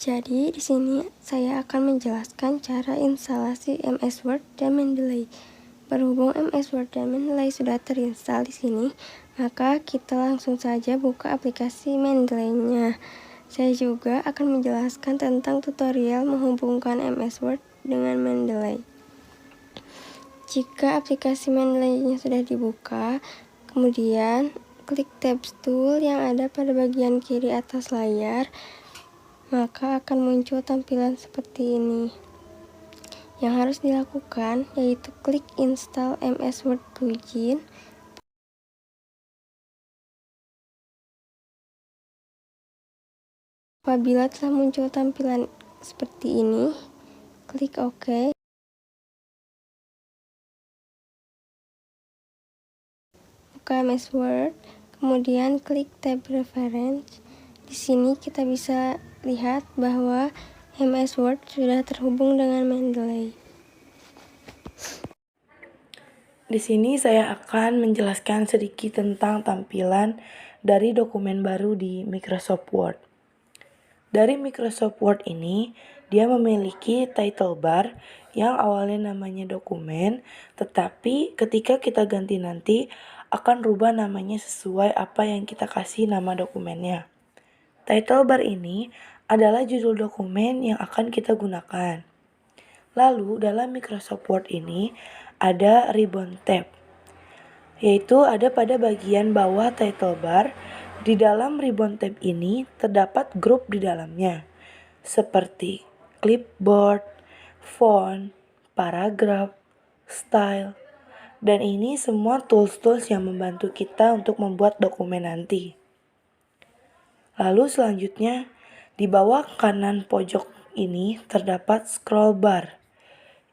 Jadi di sini saya akan menjelaskan cara instalasi MS Word dan Mendeley. Berhubung MS Word dan Mendeley sudah terinstall di sini, maka kita langsung saja buka aplikasi Mendeley-nya. Saya juga akan menjelaskan tentang tutorial menghubungkan MS Word dengan Mendeley. Jika aplikasi Mendeley-nya sudah dibuka, kemudian klik tabs tool yang ada pada bagian kiri atas layar, maka akan muncul tampilan seperti ini. Yang harus dilakukan yaitu klik install MS Word plugin. Apabila telah muncul tampilan seperti ini, klik OK. Buka MS Word, kemudian klik tab Reference. Di sini kita bisa lihat bahwa MS Word sudah terhubung dengan Mendeley. Di sini saya akan menjelaskan sedikit tentang tampilan dari dokumen baru di Microsoft Word. Dari Microsoft Word ini, dia memiliki title bar yang awalnya namanya dokumen, tetapi ketika kita ganti nanti akan rubah namanya sesuai apa yang kita kasih nama dokumennya. Title bar ini adalah judul dokumen yang akan kita gunakan. Lalu dalam Microsoft Word ini ada ribbon tab, yaitu ada pada bagian bawah title bar. Di dalam ribbon tab ini terdapat grup di dalamnya, seperti clipboard, font, paragraf, style, dan ini semua tools-tools yang membantu kita untuk membuat dokumen nanti. Lalu selanjutnya, di bawah kanan pojok ini terdapat scroll bar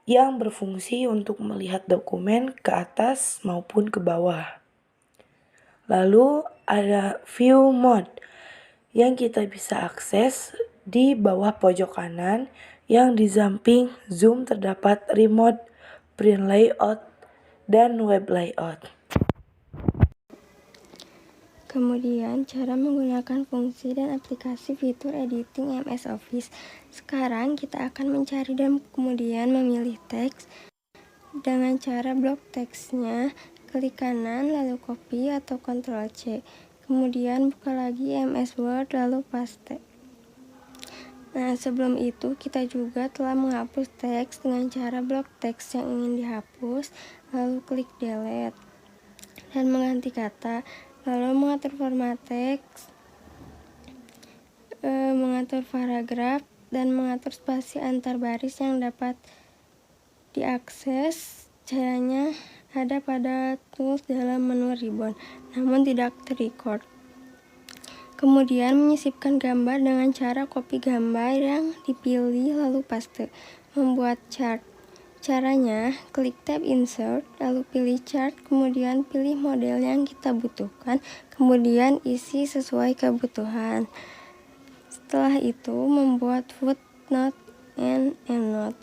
yang berfungsi untuk melihat dokumen ke atas maupun ke bawah. Lalu ada view mode yang kita bisa akses di bawah pojok kanan, yang di samping zoom terdapat remote, print layout, dan web layout. Kemudian cara menggunakan fungsi dan aplikasi fitur editing MS Office. Sekarang kita akan mencari dan kemudian memilih teks. Dengan cara blok teksnya, klik kanan lalu copy atau Ctrl C. Kemudian buka lagi MS Word lalu paste. Nah, sebelum itu kita juga telah menghapus teks dengan cara blok teks yang ingin dihapus, lalu klik delete dan mengganti kata, lalu mengatur format teks, mengatur paragraf, dan mengatur spasi antar baris yang dapat diakses. Caranya ada pada tools dalam menu ribbon, namun tidak terrecord. Kemudian menyisipkan gambar dengan cara copy gambar yang dipilih lalu paste. Membuat chart. Caranya, klik tab insert, lalu pilih chart, kemudian pilih model yang kita butuhkan, kemudian isi sesuai kebutuhan. Setelah itu, membuat footnote and endnote.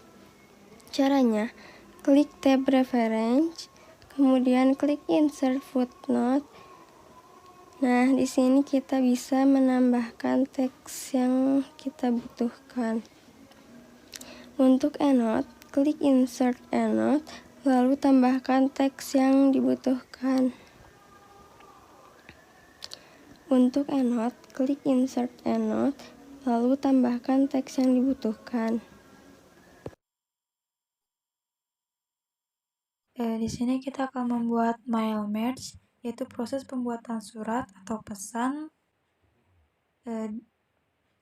Caranya, klik tab reference, kemudian klik insert footnote. Nah, di sini kita bisa menambahkan teks yang kita butuhkan. Untuk endnote, klik insert endnote, lalu tambahkan teks yang dibutuhkan. Untuk endnote, klik insert endnote, lalu tambahkan teks yang dibutuhkan. Di sini kita akan membuat mail merge, yaitu proses pembuatan surat atau pesan,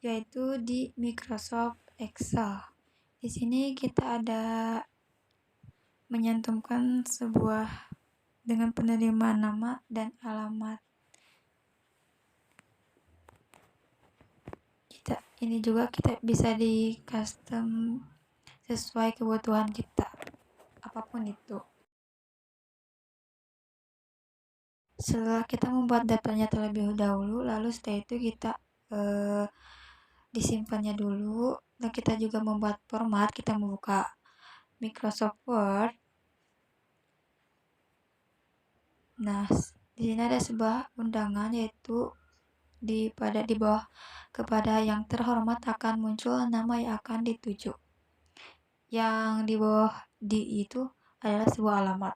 yaitu di Microsoft Excel. Di sini kita ada menyantumkan sebuah dengan penerimaan nama dan alamat. Ini juga kita bisa di custom sesuai kebutuhan kita, apapun itu. Setelah kita membuat datanya terlebih dahulu, lalu setelah itu kita disimpannya dulu, dan kita juga membuat format. Kita membuka Microsoft Word. Nah, di sini ada sebuah undangan, yaitu di bawah kepada yang terhormat akan muncul nama yang akan dituju. Yang di bawah di itu adalah sebuah alamat.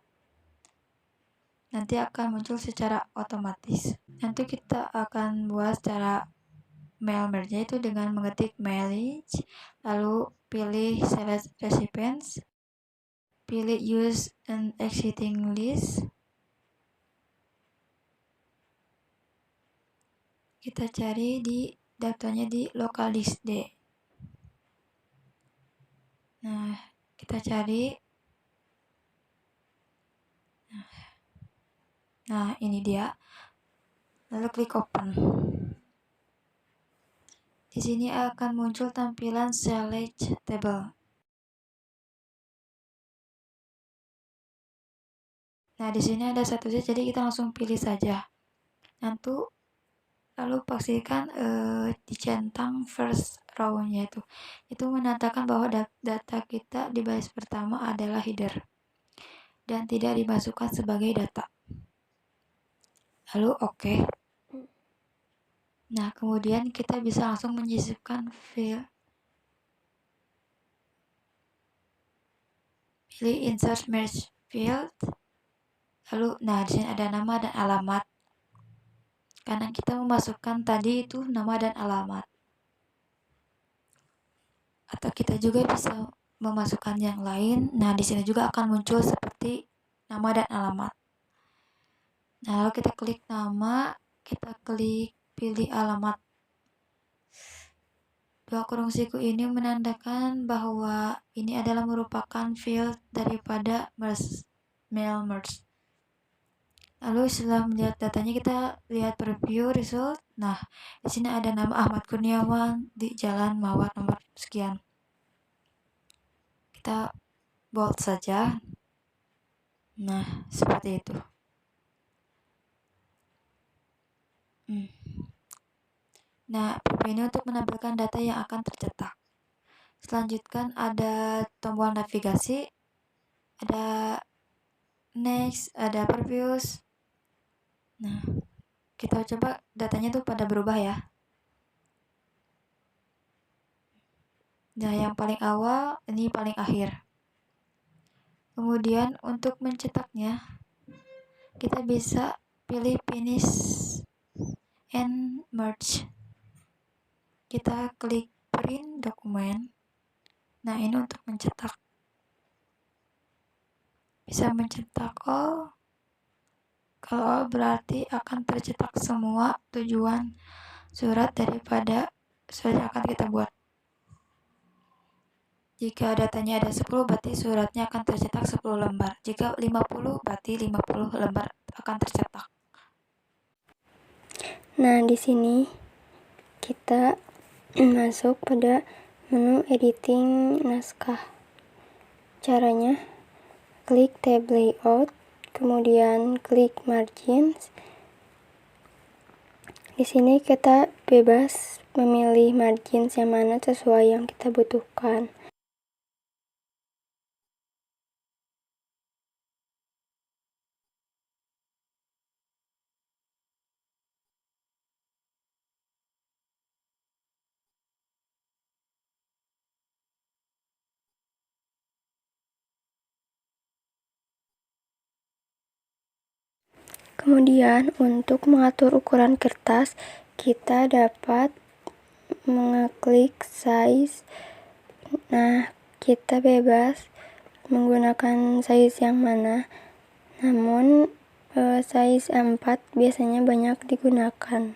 Nanti akan muncul secara otomatis. Nanti kita akan buat secara mail merge itu dengan mengetik mailage, lalu pilih select recipients, pilih use an exiting list. Kita cari di daftarnya di localdisk D. Nah, kita cari. Nah, ini dia. Lalu klik open. Di sini akan muncul tampilan select table. Nah, di sini ada satu set, jadi kita langsung pilih saja. Lalu pastikan dicentang first row-nya itu. Itu menandakan bahwa data kita di baris pertama adalah header dan tidak dimasukkan sebagai data. Lalu oke. Nah, kemudian kita bisa langsung menyisipkan file. Pilih insert merge field. Lalu, nah di sini ada nama dan alamat. Karena kita memasukkan tadi itu nama dan alamat. Atau kita juga bisa memasukkan yang lain. Nah, di sini juga akan muncul seperti nama dan alamat. Nah, lalu kita klik nama, kita klik pilih alamat. Dua kurung siku ini menandakan bahwa ini adalah merupakan field daripada mail merge. Lalu setelah melihat datanya, kita lihat preview result. Nah, di sini ada nama Ahmad Kurniawan di Jalan Mawar nomor sekian. Kita bold saja. Nah, seperti itu. Nah, preview ini untuk menampilkan data yang akan tercetak. Selanjutnya ada tombol navigasi, ada next, ada previews. Nah, kita coba datanya tuh pada berubah ya. Nah, yang paling awal, ini paling akhir. Kemudian untuk mencetaknya, kita bisa pilih finish and merge. Kita klik print dokumen. Nah, ini untuk mencetak. Bisa mencetak all. Kalau all berarti akan tercetak semua tujuan surat daripada surat yang akan kita buat. Jika datanya ada 10, berarti suratnya akan tercetak 10 lembar. Jika 50, berarti 50 lembar akan tercetak. Nah, di sini kita masuk pada menu editing naskah. Caranya, klik tab layout, kemudian klik margins. Di sini kita bebas memilih margins yang mana sesuai yang kita butuhkan. Kemudian untuk mengatur ukuran kertas, kita dapat mengeklik size. Nah, kita bebas menggunakan size yang mana. Namun size A4 biasanya banyak digunakan.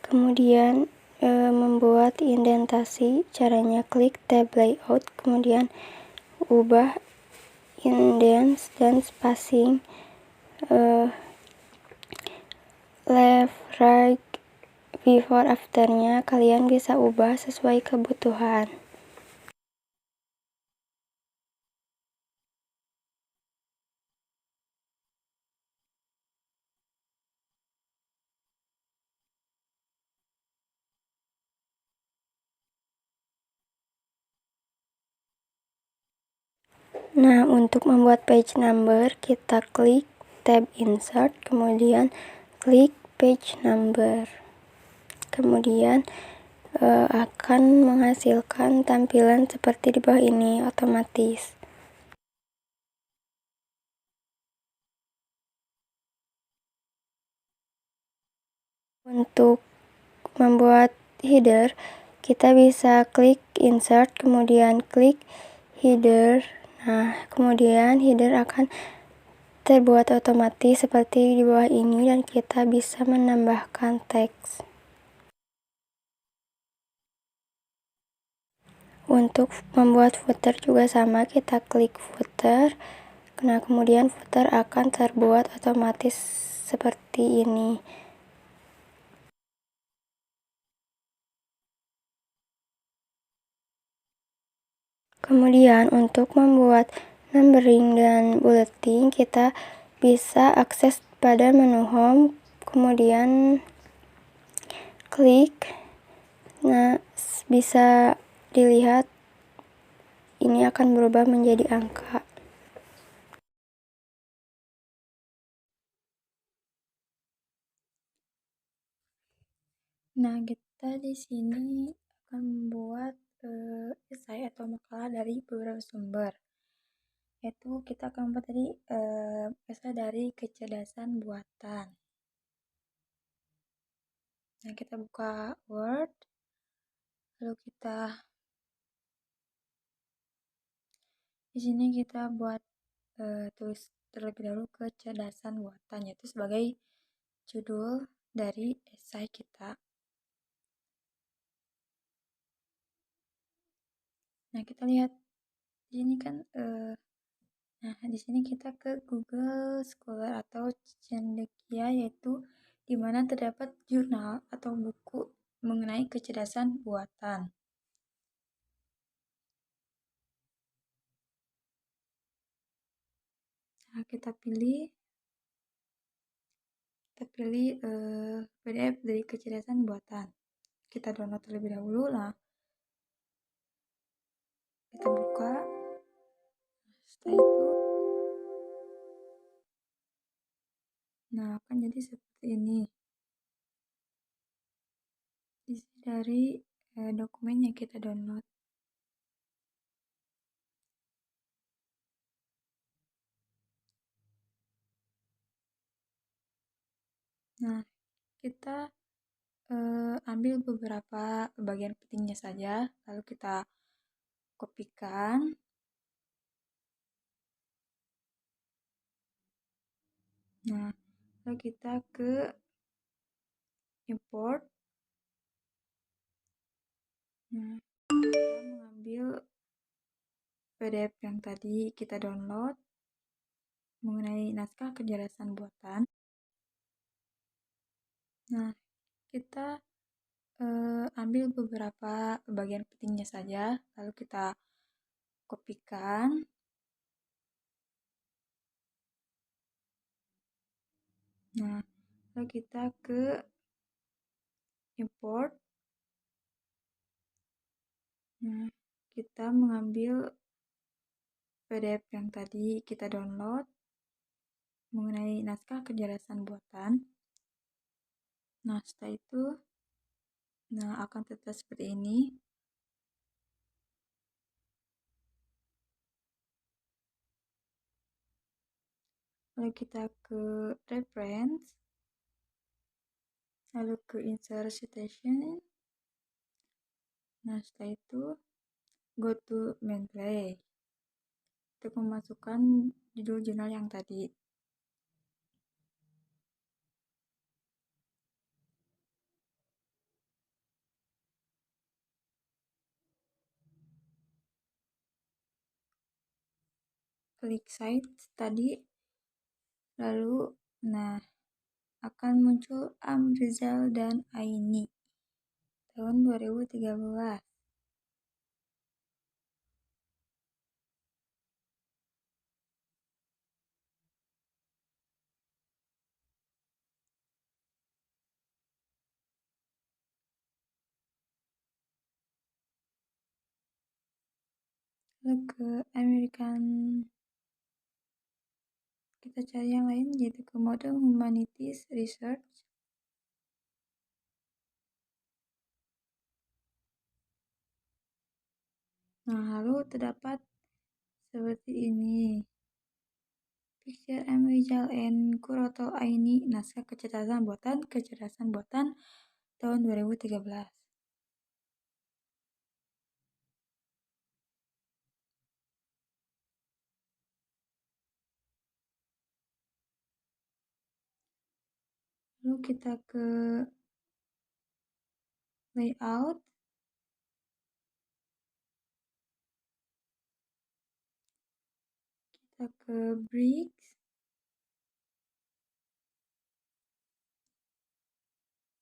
Kemudian membuat indentasi, caranya klik tab layout, kemudian ubah indents dan spacing, left, right, before, afternya kalian bisa ubah sesuai kebutuhan. Nah, untuk membuat page number, kita klik tab insert, kemudian klik page number. Kemudian akan menghasilkan tampilan seperti di bawah ini otomatis. Untuk membuat header, kita bisa klik insert, kemudian klik header. Nah, kemudian header akan terbuat otomatis seperti di bawah ini dan kita bisa menambahkan teks. Untuk membuat footer juga sama, kita klik footer. Nah, kemudian footer akan terbuat otomatis seperti ini. Kemudian untuk membuat numbering dan bulletin, kita bisa akses pada menu home, kemudian klik. Nah, bisa dilihat ini akan berubah menjadi angka. Nah, kita di sini akan membuat esai atau makalah dari beberapa sumber. Yaitu kita akan membuat tadi esai dari kecerdasan buatan. Nah, kita buka Word, lalu kita di sini kita buat tulis terlebih dahulu kecerdasan buatan, yaitu sebagai judul dari esai kita. Nah, kita lihat di sini kan nah, di sini kita ke Google Scholar atau Cendekia, yaitu di mana terdapat jurnal atau buku mengenai kecerdasan buatan. Nah, kita pilih PDF dari kecerdasan buatan. Kita download terlebih dahulu lah. Kita buka. Setelah itu, nah akan jadi seperti ini. Isi dari dokumen yang kita download. Nah, kita ambil beberapa bagian pentingnya saja, lalu kita kopikan. Nah, lalu kita ke import. Nah, kita mengambil PDF yang tadi kita download mengenai naskah kecerdasan buatan. Nah, kita ambil beberapa bagian pentingnya saja, lalu kita kopikan. Nah, lalu kita ke import. Nah, kita mengambil PDF yang tadi kita download mengenai naskah kecerdasan buatan. Nah, setelah itu, nah akan terlihat seperti ini. Lalu kita ke reference, lalu ke insert citation. Nah, setelah itu go to main play untuk memasukkan judul jurnal yang tadi. Klik site tadi, lalu nah akan muncul Amrizal dan Aini tahun 2013. Lalu ke American, kita cari yang lain yaitu ke Modern Humanities Research. Nah, lalu terdapat seperti ini. Picture M. Rijal and Kuroto Aini, naskah kecerdasan buatan tahun 2013. Lalu kita ke layout. Kita ke bricks.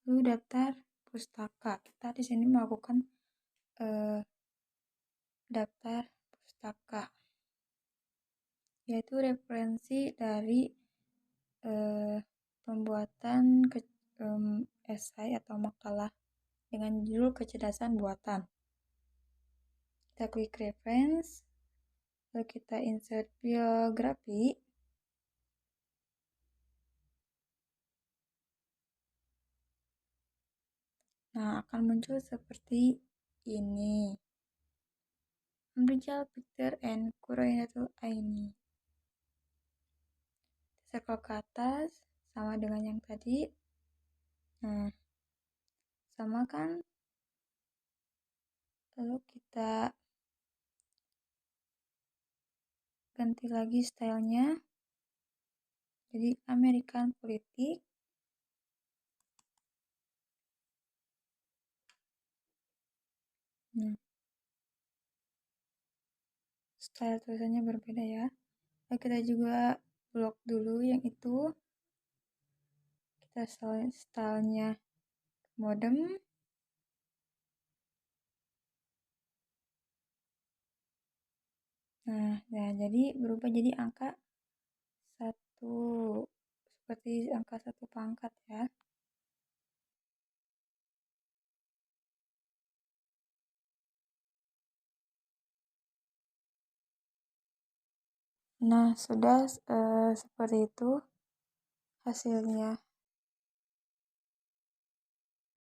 Lalu daftar pustaka. Kita di sini melakukan daftar pustaka, yaitu referensi dari pembuatan esai atau makalah dengan judul kecerdasan buatan. Kita klik reference, lalu kita insert biografi. Nah, akan muncul seperti ini. Rijal Picture and Kuroto Aini. Circle ke atas sama dengan yang tadi. Nah, sama kan? Lalu kita ganti lagi stylenya. Jadi American politik. Nah, style tulisannya berbeda ya. Lalu kita juga blok dulu yang itu. Kita stylenya modem. Nah, ya, jadi berubah jadi angka 1. Seperti angka 1 pangkat ya. Nah, sudah seperti itu hasilnya.